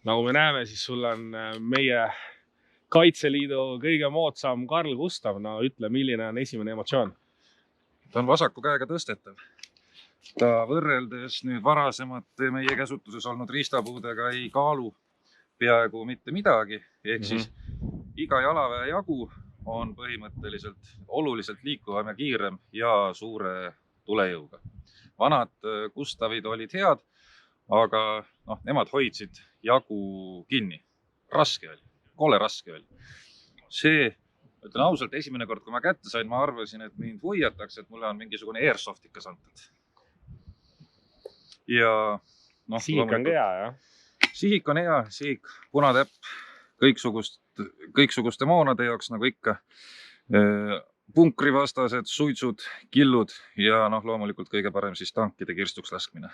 Nagu me näeme, siis sul on meie Kaitseliidu kõige moodsam Karl Gustav. No ütle, milline on esimene emotsioon? Ta on vasaku käega tõstetav. Ta võrreldes nüüd varasemate meie käsutuses olnud riistapuudega ei kaalu peaaegu mitte midagi. Ehk siis iga jalaväe jagu on põhimõtteliselt oluliselt liikuvam ja kiirem ja suure tulejõuga. Vanad Gustavid olid head, aga nemad hoidsid jagu kinni. Raske oli, kole raske oli. See, ütlen ausalt, esimene kord, kui ma kätte sain, ma arvasin, et mind huiatakse, et mulle on mingisugune airsoftikas antud. Ja sihik on hea, jah? Sihik on hea, sihik, punatäpp, kõiksuguste moonade jaoks, nagu ikka. Punkrivastased, suitsud, killud ja loomulikult kõige parem siis tankide kirstuks laskmine.